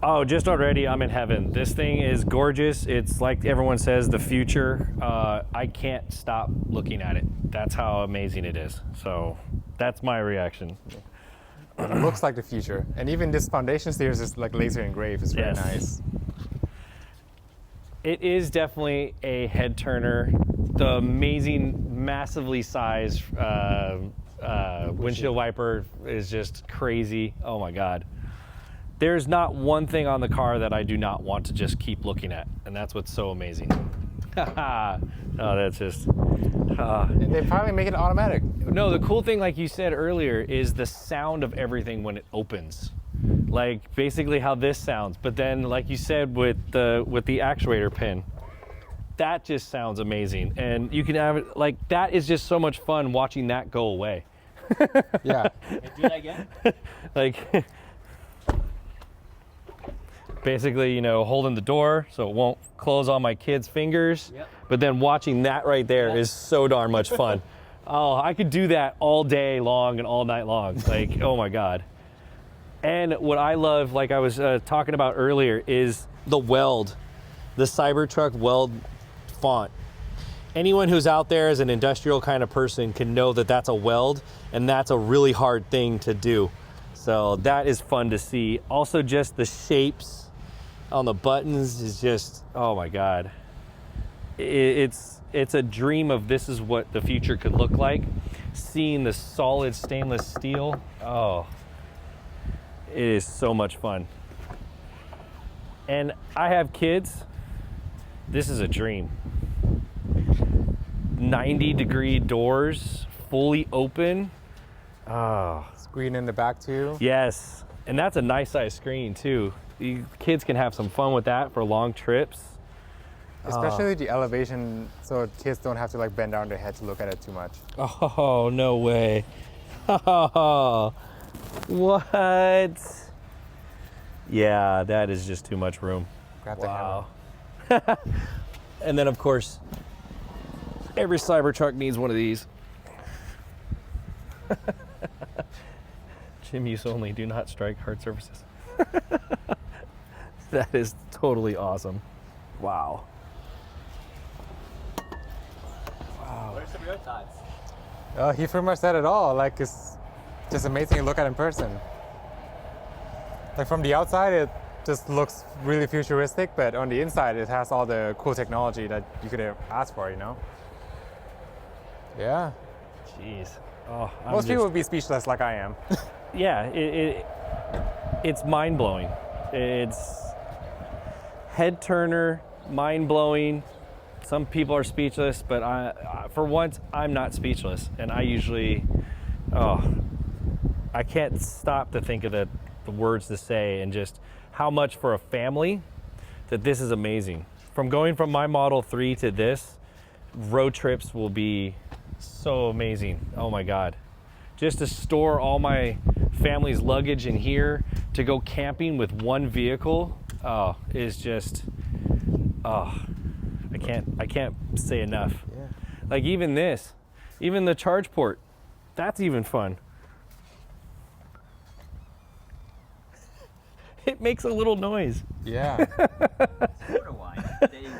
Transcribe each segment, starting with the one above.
Oh, just already, I'm in heaven. This thing is gorgeous. It's like everyone says, the future. I can't stop looking at it. That's how amazing it is. So that's my reaction. It looks like the future. And even this foundation series is like laser engraved. It's very nice. It is definitely a head turner. The amazing, massively sized windshield wiper is just crazy. Oh my God. There's not one thing on the car that I do not want to just keep looking at, and that's what's so amazing. Oh, that's just... And they finally make it automatic. No, the cool thing, like you said earlier, is the sound of everything when it opens. Like basically how this sounds, but then like you said with the actuator pin, that just sounds amazing. And you can have it, like that is just so much fun watching that go away. Yeah. Hey, do that again? Like... Basically, you know, holding the door so it won't close on my kids' fingers. Yep. But then watching that right there is so darn much fun. Oh, I could do that all day long and all night long. Like, oh my God. And what I love, like I was talking about earlier, is the weld, the CyberTruck weld font. Anyone who's out there as an industrial kind of person can know that that's a weld, and that's a really hard thing to do. So that is fun to see. Also, just the shapes on the buttons is just, oh my God. It's a dream of this is what the future could look like. Seeing the solid stainless steel, oh, it is so much fun. And I have kids, this is a dream. 90-degree doors, fully open. Oh. Screen in the back too. Yes, and that's a nice size screen too. You kids can have some fun with that for long trips. Especially the elevation, so kids don't have to like bend down their head to look at it too much. Oh, no way. Oh, what? Yeah, that is just too much room. Grab the Wow. And then of course, every Cybertruck needs one of these. Gym use only, do not strike hard surfaces. That is totally awesome. Wow. Wow. What are some of your thoughts? He pretty much said it all. Like, it's just amazing to look at in person. Like from the outside, it just looks really futuristic, but on the inside, it has all the cool technology that you could have asked for, you know? Yeah. Jeez. Oh, Most people would be speechless like I am. Yeah, it's mind-blowing. It's head turner, mind-blowing. Some people are speechless, but for once, I'm not speechless. And I usually, I can't stop to think of the words to say and just how much for a family that this is amazing. From going from my Model 3 to this, road trips will be so amazing. Oh my God. Just to store all my family's luggage in here, to go camping with one vehicle, is just, I can't say enough. Yeah. Like even this, even the charge port, that's even fun. It makes a little noise. Yeah. Sort of why.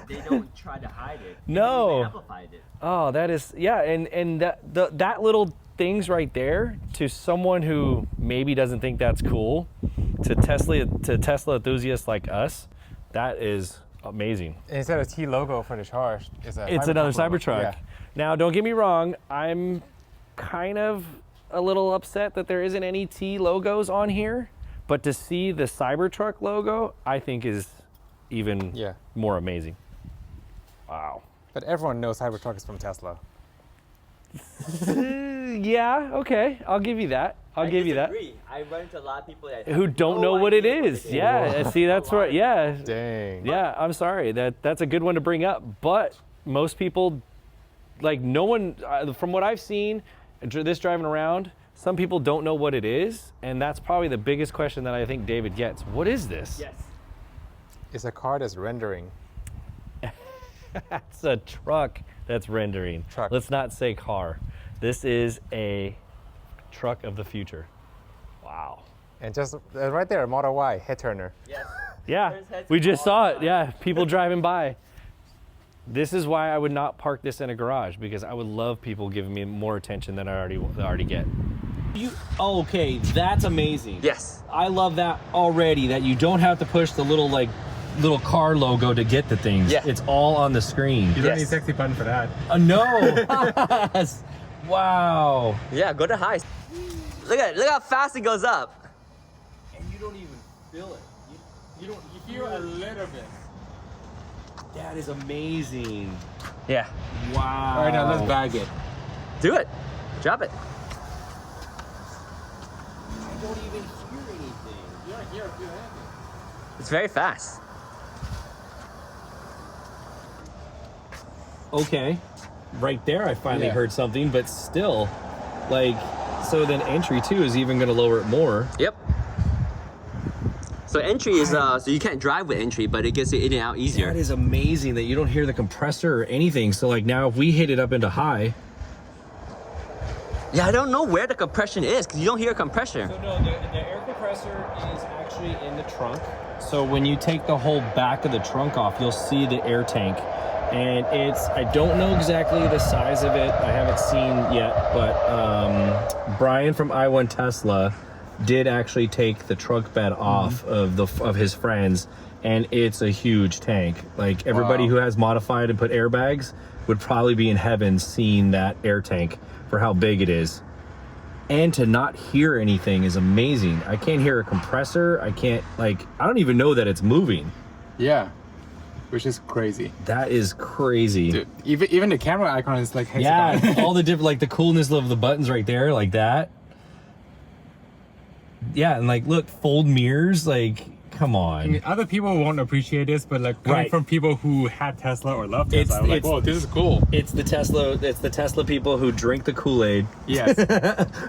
They don't try to hide it. No. They amplified it. Oh, that is, yeah, and that little things right there, to someone who maybe doesn't think that's cool, to Tesla enthusiasts like us, that is amazing. Instead of T logo for the charge, it's Another Cybertruck. Yeah. Now, don't get me wrong, I'm kind of a little upset that there isn't any T logos on here, but to see the Cybertruck logo, I think is even more amazing. Wow. But everyone knows Cybertruck is from Tesla. Yeah, okay, I'll give you that. I'll give you that. I run into a lot of people that who don't know what it is. Yeah, see, that's right. Yeah. Dang. Yeah, I'm sorry. That's a good one to bring up. But most people, like no one, from what I've seen, this driving around, some people don't know what it is, and that's probably the biggest question that I think David gets. What is this? Yes. It's a car that's rendering. That's a truck that's rendering. Truck. Let's not say car. This is a truck of the future. Wow. And just right there, Model Y, head turner. Yes. Yeah, There's heads we just all saw the it. time. Yeah, people driving by. This is why I would not park this in a garage, because I would love people giving me more attention than I already get. Okay, that's amazing. Yes. I love that already, that you don't have to push the little car logo to get the things. Yeah. It's all on the screen. You don't Yes. need a sexy button for that. No. Yes. Wow. Yeah, go to high. Look how fast it goes up. And you don't even feel it. You don't. You feel a little bit. That is amazing. Yeah. Wow. All right, now let's bag it. Do it. Drop it. I don't even hear anything. You don't hear anything. It's very fast. Okay. Right there, I finally Yeah. heard something, but still, like, so then entry 2 is even going to lower it more. Yep. So entry is so you can't drive with entry, but it gets you in and out easier. That is amazing that you don't hear the compressor or anything. So like now if we hit it up into high. Yeah, I don't know where the compression is because you don't hear compression. So no, the air compressor is actually in the trunk. So when you take the whole back of the trunk off, you'll see the air tank. And I don't know exactly the size of it. I haven't seen yet, but Brian from I1 Tesla did actually take the trunk bed off of his friends, and it's a huge tank. Like everybody Wow. who has modified and put airbags would probably be in heaven seeing that air tank for how big it is. And to not hear anything is amazing. I can't hear a compressor. I don't even know that it's moving. Yeah, which is crazy. That is crazy. Dude, even the camera icon is like Yeah, hexagon. all the different, like the coolness of the buttons right there, like that. Yeah, and like, look, fold mirrors, like, come I mean, on. other people won't appreciate this, but like coming Right. from people who had Tesla or love It's- Tesla, I'm like, it's- whoa, this is cool. It's the Tesla people who drink the Kool-Aid, Yes.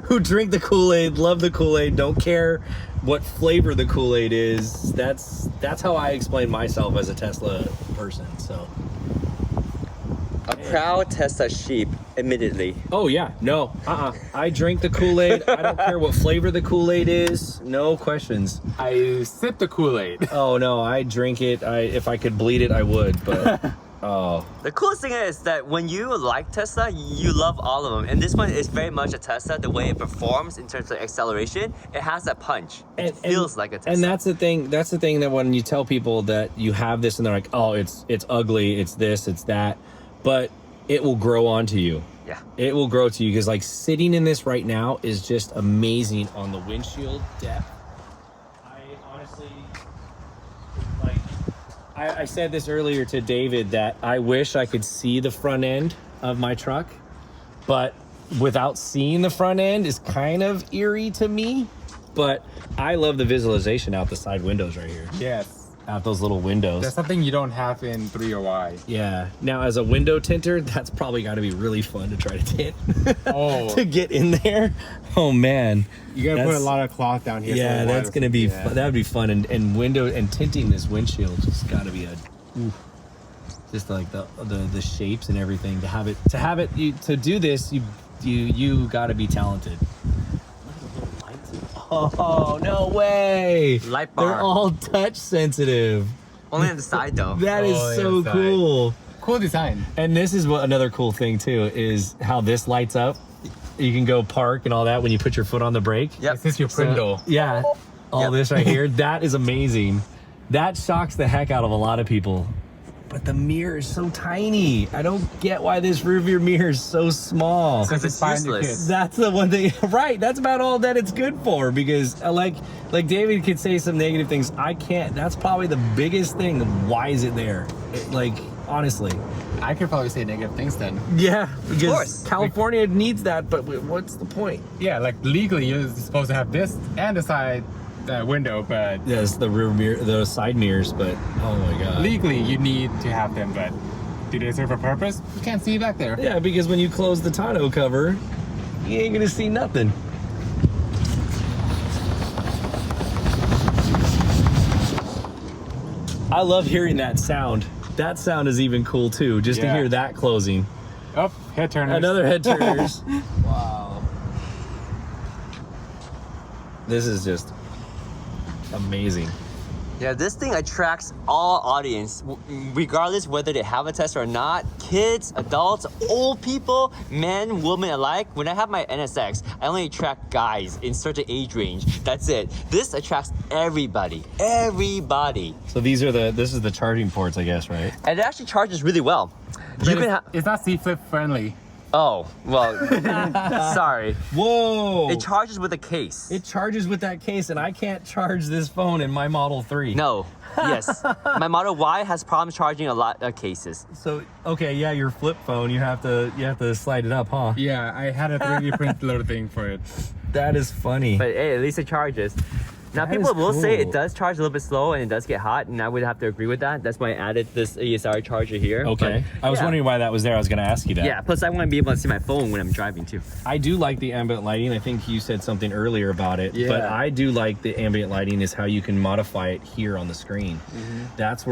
who drink the Kool-Aid, love the Kool-Aid, don't care what flavor the Kool-Aid is. That's how I explain myself as a Tesla person, so. A proud Tesla sheep, admittedly. Oh yeah, no, I drink the Kool-Aid. I don't care what flavor the Kool-Aid is. No questions. I sip the Kool-Aid. Oh no, I drink it. If I could bleed it, I would. But oh, The coolest thing is that when you like Tesla, you love all of them. And this one is very much a Tesla. The way it performs in terms of acceleration, it has that punch. It feels like a Tesla. and that's the thing. That's the thing that when you tell people that you have this and they're like, oh, it's ugly, it's this, it's that, but it will grow onto you. Yeah. It will grow to you because like sitting in this right now is just amazing on the windshield depth. I honestly, like, I said this earlier to David that I wish I could see the front end of my truck, but without seeing the front end is kind of eerie to me. But I love the visualization out the side windows right here, Yes. out those little windows. That's something you don't have in 3OI. Yeah. Now, as a window tinter, that's probably got to be really fun to try to tint. Oh. To get in there. Oh man. You gotta put a That's- lot of cloth down here. Yeah, so the that's water- gonna be yeah. that would be fun. And window and tinting this windshield just got to be just like the shapes and everything. To do this, you got to be talented. Oh no way! Light bar. They're all touch sensitive. Only on the side though. That is Oh, so inside. cool. Cool design. And this is what another cool thing too is how this lights up. You can go park and all that when you put your foot on the brake. Yep. This is your Prindle. Yeah, all Yep. this right here. That is amazing. That shocks the heck out of a lot of people. But the mirror is so tiny. I don't get why this rear view mirror is so small. Because it's Find your useless. kids. That's the one thing, right? That's about all that it's good for. Because like David could say some negative things. I can't. That's probably the biggest thing. Why is it there? Like honestly. I could probably say negative things then. Yeah, because course. California needs that. But what's the point? Yeah, like legally you're supposed to have this and the side window, but Yes, the rear mirror, the side mirrors. But oh my god. legally you need to have them, but do they serve a purpose? You can't see back there. Yeah, because when you close the tonneau cover, you ain't gonna see nothing. I love hearing that sound. That sound is even cool too, just to Yeah. hear that closing. Oh, head turners. Another head turners. Wow. This is just amazing. Yeah, this thing attracts all audience, regardless whether they have a Tesla or not. Kids, adults, old people, men, women alike. When I have my NSX, I only attract guys in certain age range. That's it. This attracts everybody. Everybody. So this is the charging ports, I guess, right? And it actually charges really well. You can it's not C-flip friendly. Oh, well, sorry. Whoa! It charges with a case. It charges with that case, and I can't charge this phone in my Model 3. No. Yes. My Model Y has problems charging a lot of cases. So okay, yeah, your flip phone, you have to slide it up, huh? Yeah, I had a 3D print little thing for it. That is funny. But hey, at least it charges. Now, That people is will say cool. it does charge a little bit slow and it does get hot, and I would have to agree with that. That's why I added this ESR charger here. Okay. But, I was yeah. wondering why that was there. I was going to ask you that. Yeah, plus I want to be able to see my phone when I'm driving too. I do like the ambient lighting. I think you said something earlier about it. Yeah. But I do like the ambient lighting is how you can modify it here on the screen. That's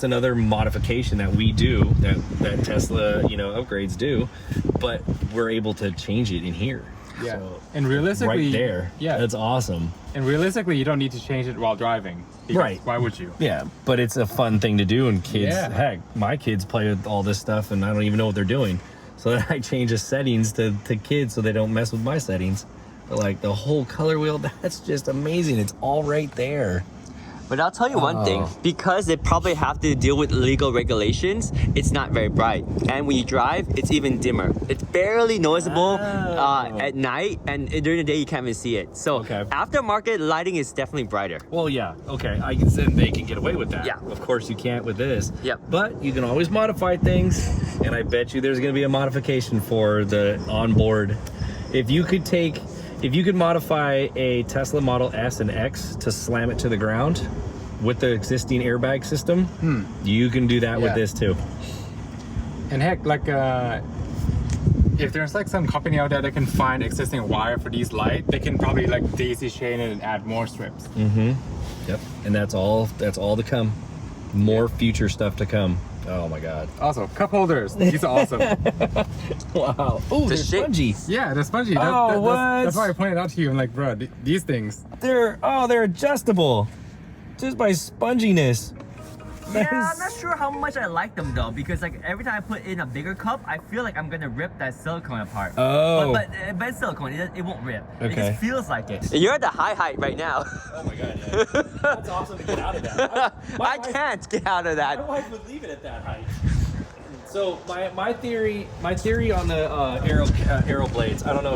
another modification that we do, that Tesla, upgrades do, but we're able to change it in here. Yeah. So, And realistically, right there. Yeah. That's awesome. And realistically, you don't need to change it while driving. because Right. Why would you? Yeah, but it's a fun thing to do, and kids, Yeah. heck, my kids play with all this stuff, and I don't even know what they're doing. So then I change the settings to kids so they don't mess with my settings. But like the whole color wheel, that's just amazing. It's all right there. But I'll tell you one thing, Oh. because they probably have to deal with legal regulations, it's not very bright. And when you drive, it's even dimmer. It's barely noticeable at night, and during the day you can't even see it. So Okay. aftermarket lighting is definitely brighter. Well, yeah, okay, I can say they can get away with that. Yeah. Of course you can't with this. Yep. But you can always modify things, and I bet you there's gonna be a modification for the onboard. If you could modify a Tesla Model S and X to slam it to the ground with the existing airbag system, you can do that with Yeah. this too. And heck, like, if there's like some company out there that can find existing wire for these lights, they can probably like daisy chain it and add more strips. Yep. And that's all to come. More future stuff to come. Oh my God. Also, cup holders. These are awesome. Wow. Oh, they're shape- spongy. Yeah, they're spongy. That's why I pointed out to you. I'm like, bro, these things. They're adjustable. Just by sponginess. Yeah, I'm not sure how much I like them though, because like every time I put in a bigger cup, I feel like I'm gonna rip that silicone apart. Oh. But it's silicone, it won't rip. It Okay. just feels like it. You're at the high height right now. Oh my God, yeah. That's awesome to get out of that. I can't get out of that. My wife would leave it at that height. So my theory on the aero blades, I don't know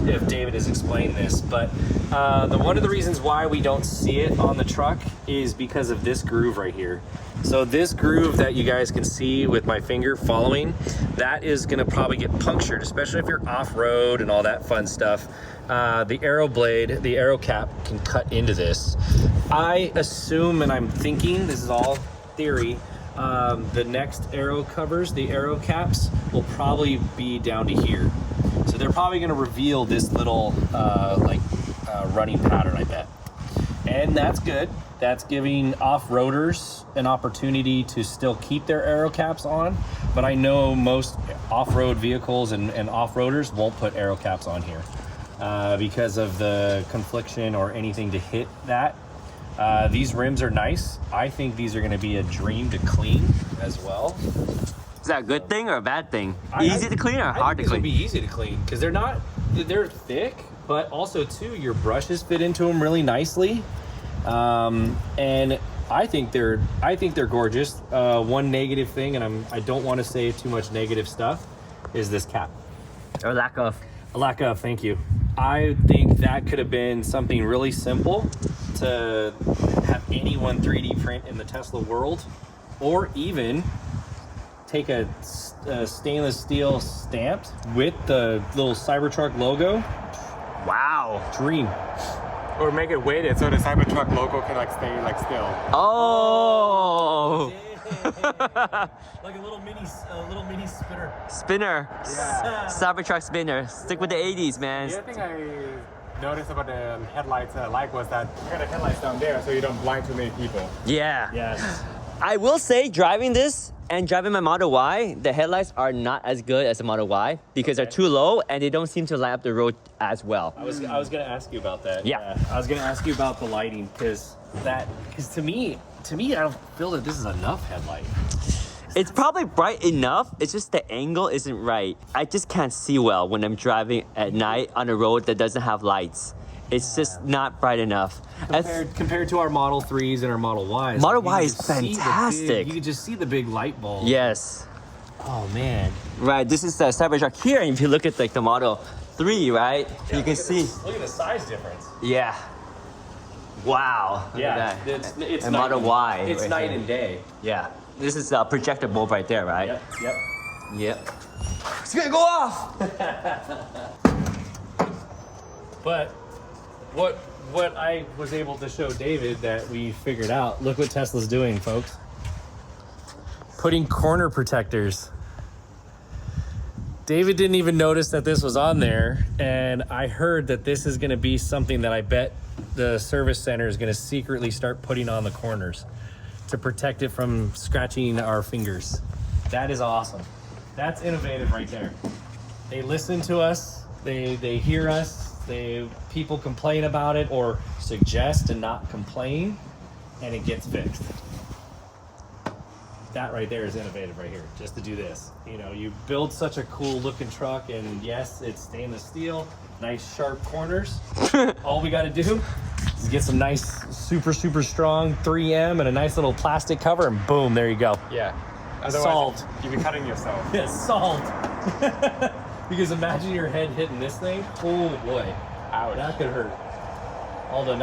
if David has explained this, but one of the reasons why we don't see it on the truck is because of this groove right here. So this groove that you guys can see with my finger following, that is gonna probably get punctured, especially if you're off-road and all that fun stuff. The aero blade, the aero cap can cut into this. I assume, and I'm thinking, this is all theory, the next aero covers, the aero caps, will probably be down to here. So they're probably gonna reveal this little running pattern, I bet. And that's good. That's giving off-roaders an opportunity to still keep their aero caps on, but I know most off-road vehicles and off-roaders won't put aero caps on here because of the confliction or anything to hit that. These rims are nice. I think these are gonna be a dream to clean as well. Is that a good thing or a bad thing? I Easy to clean or hard to These will clean? be easy to clean because they're thick, but also too, your brushes fit into them really nicely. And I think they're gorgeous. One negative thing, and I don't want to say too much negative stuff, is this cap. Or lack of? A lack of, thank you. I think that could have been something really simple to have anyone 3D print in the Tesla world, or even take a stainless steel stamped with the little Cybertruck logo. Wow. Dream. Or make it weighted so the CyberTruck logo can like stay like still. Oh! Like a little mini spinner. Spinner. Yeah. Cybertruck spinner. Stick with the 80s, man. The other thing I noticed about the headlights I like was that you got the headlights down there so you don't blind too many people. Yeah. Yes. I will say, driving this and driving my Model Y, the headlights are not as good as the Model Y because they're too low and they don't seem to light up the road as well. I was gonna ask you about that. Yeah. I was gonna ask you about the lighting because that, because to me, I don't feel that this is enough headlight. It's probably bright enough. It's just the angle isn't right. I just can't see well when I'm driving at night on a road that doesn't have lights. It's just not bright enough. Compared to our Model 3s and our Model Ys. Model you Y can is just see the big- fantastic. you can just see the big light bulb. Yes. Oh man. Right, this is the CyberTruck here, and if you look at like the Model 3, right, you can see. Look at the size difference. Yeah. Wow. Look at that. it's And night Model and- Y. It's right night here. and day. Yeah. This is a projector bulb right there, right? Yep. Yep. It's gonna go off. But what I was able to show David that we figured out, look what Tesla's doing, folks. Putting corner protectors. David didn't even notice that this was on there, and I heard that this is gonna be something that I bet the service center is gonna secretly start putting on the corners to protect it from scratching our fingers. That is awesome. That's innovative right there. They listen to us, they hear us, people complain about it or suggest and not complain, and it gets fixed. That right there is innovative right here, just to do this. You know, you build such a cool looking truck, and yes, it's stainless steel, nice sharp corners. All we gotta do is get some nice, super strong 3M and a nice little plastic cover, and boom, there you go. Yeah. Otherwise, Solved. you'd be cutting yourself. Yeah, solved. Because imagine your head hitting this thing. Oh boy, Ouch. that could hurt. All the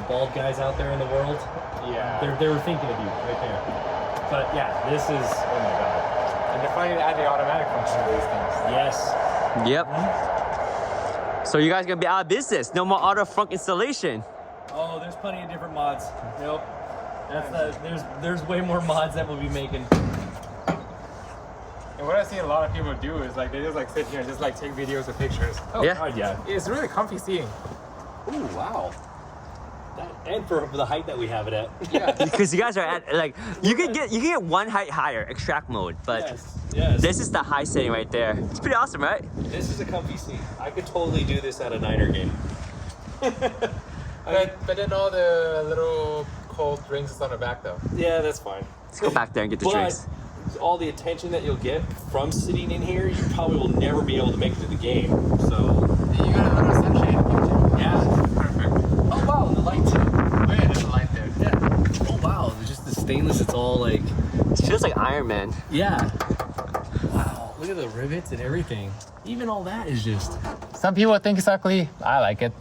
bald guys out there in the world. Yeah. They were thinking of you right there. But yeah, this is, oh my god. And they're finally add the automatic function to these things. Yes. Yep. So you guys gonna be out of business. No more auto front installation. Oh, there's plenty of different mods. Nope. There's way more mods that we'll be making. And what I've seen a lot of people do is like they just like sit here and just like take videos or pictures. Oh Yeah. god, yeah. It's really comfy seating. Ooh, wow. And for the height that we have it at. Yeah. Because you guys are at like you can get one height higher, extract mode, but Yes. this is the high setting right there. It's pretty awesome, right? This is a comfy seat. I could totally do this at a Niner game. But then all the little cold drinks is on the back though. Yeah, that's fine. Let's go back there and get the But drinks. all the attention that you'll get from sitting in here, you probably will never be able to make it to the game. So You got a little sunshade. yeah. Perfect. Oh wow, and the light too. Oh yeah, there's a light there. Yeah. Oh wow, just the stainless. It's all like, It feels like Iron Man. yeah. Wow, look at the rivets and everything. Even all that is just. Some people think it's ugly. I like it.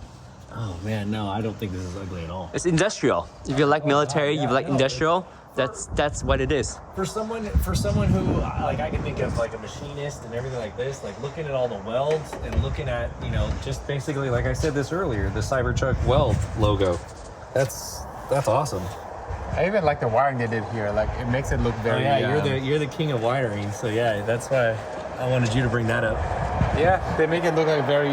Oh man, no, I don't think this is ugly at all. It's industrial. If you like military, yeah, you like no, industrial. That's what it is. For someone who like I can think of like a machinist and everything like this, like looking at all the welds and looking at, you know, just basically like I said this earlier, the CyberTruck weld logo. That's awesome. I even like the wiring they did here. Like it makes it look very. You're the king of wiring, so yeah, that's why I wanted you to bring that up. Yeah, they make it look like very,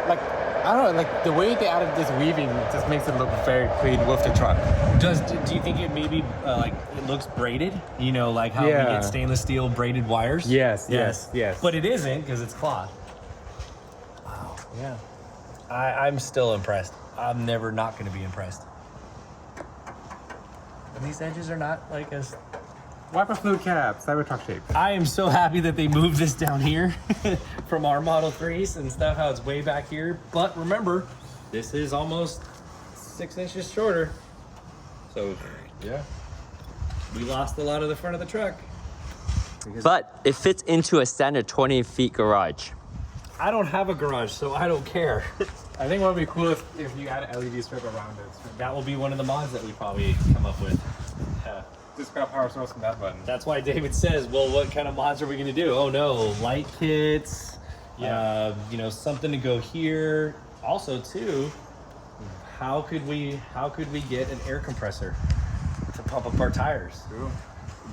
like I don't know, like the way they added this weaving just makes it look very clean with the truck. Do you think it maybe like it looks braided? You know, like how we Yeah. get stainless steel braided wires? Yes. But it isn't because it's cloth. Wow. Yeah. I'm still impressed. I'm never not going to be impressed. And these edges are not like as. Wiper fluid cap, CyberTruck shape. I am so happy that they moved this down here from our Model 3s and stuff, how it's way back here. But remember, this is almost 6 inches shorter. So Yeah. we lost a lot of the front of the truck. But it fits into a standard 20 feet garage. I don't have a garage, so I don't care. I think what would be cool if you add an LED strip around it. That will be one of the mods that we probably come up with. Yeah. Just got power source from that button. That's why David says, well, what kind of mods are we going to do? Oh no, light kits, you know, something to go here. Also too, how could we get an air compressor to pump up our tires? True.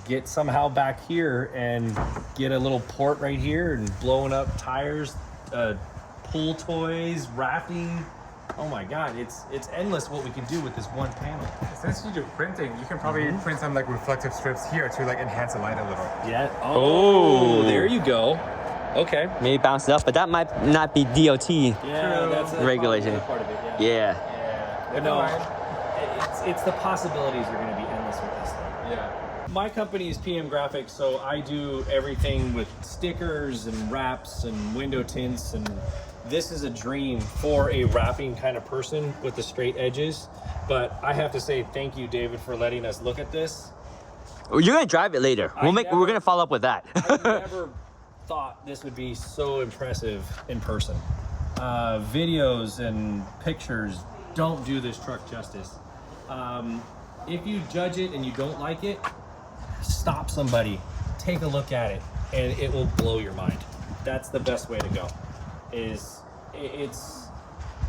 Get somehow back here and get a little port right here and blowing up tires, pool toys, rafting. Oh my God, it's endless what we can do with this one panel. Since you do printing, you can probably print some like reflective strips here to like enhance the light a little. Yeah. Oh. There you go. Okay. Maybe bounce it up, but that might not be DOT. Yeah, that's Regulation. Part of it, yeah. Yeah. But no, it's the possibilities are going to be endless with this thing. Yeah. My company is PM Graphics, so I do everything with stickers and wraps and window tints, and this is a dream for a wrapping kind of person with the straight edges. But I have to say thank you, David, for letting us look at this. You're gonna drive it later. We're gonna follow up with that. I never thought this would be so impressive in person. Videos and pictures don't do this truck justice. If you judge it and you don't like it, stop somebody, take a look at it, and it will blow your mind. That's the best way to go. It's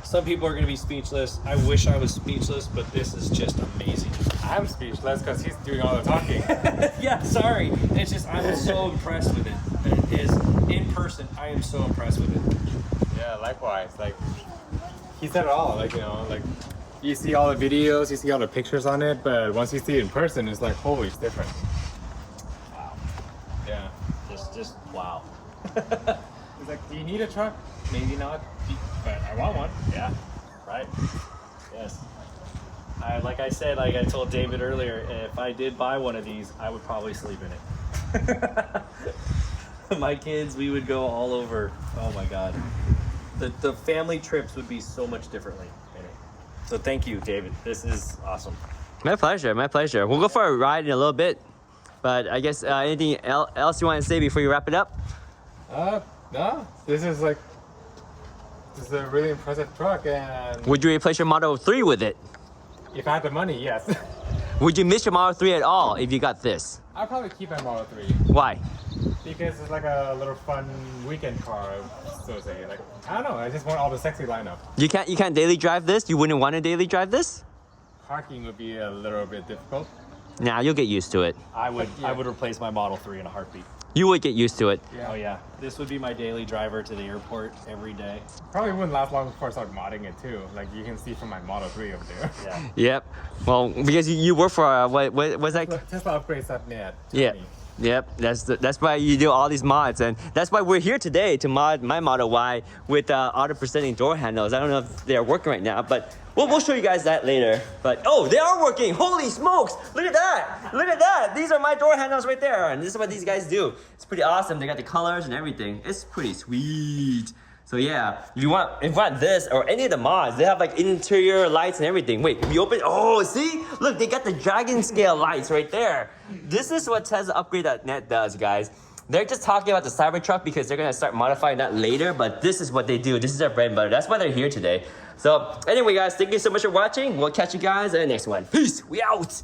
some people are going to be speechless. I wish I was speechless, but this is just amazing. I'm speechless because he's doing all the talking. Yeah, sorry. It's just I'm so impressed with it. It is in person. I am so impressed with it. Yeah, likewise. Like he said it all. Like, you know, like you see all the videos, you see all the pictures on it, but once you see it in person, it's like, holy, it's different. Wow. Yeah. Just wow. It's like, do you need a truck? Maybe not, but I want one. Yeah, right. Yes. Like I told David earlier, if I did buy one of these, I would probably sleep in it. My kids, we would go all over. Oh my God. The family trips would be so much differently in it. So thank you, David. This is awesome. My pleasure, my pleasure. We'll go for a ride in a little bit, but I guess anything else you want to say before you wrap it up? No. This is a really impressive truck, and Would you replace your Model 3 with it? if I had the money, yes. Would you miss your Model 3 at all if you got this? I'll probably keep my Model 3 Why? because it's like a little fun weekend car, so to say. Like, I don't know, I just want all the sexy lineup. You can't daily drive this? You wouldn't want to daily drive this? Parking would be a little bit difficult. Nah, you'll get used to it. I would replace my Model 3 in a heartbeat. You would get used to it. Yeah. Oh yeah. This would be my daily driver to the airport every day. Probably wouldn't last long before I start modding it too. Like you can see from my Model 3 over there. Yeah. Yep. Well, because you work for what was that? TeslaUpgrades.net. Yeah. Yep, that's why you do all these mods, and that's why we're here today to mod my Model Y with auto presenting door handles. I don't know if they're working right now, but we'll show you guys that later. But oh, they are working! Holy smokes! Look at that! Look at that! These are my door handles right there, and this is what these guys do. It's pretty awesome. They got the colors and everything. It's pretty sweet. So yeah, if you want this or any of the mods, they have like interior lights and everything. Wait, if you open, oh, see? Look, they got the dragon scale lights right there. This is what TeslaUpgrade.net does, guys. They're just talking about the CyberTruck because they're gonna start modifying that later, but this is what they do. This is their bread and butter. That's why they're here today. So anyway, guys, thank you so much for watching. We'll catch you guys in the next one. Peace, we out.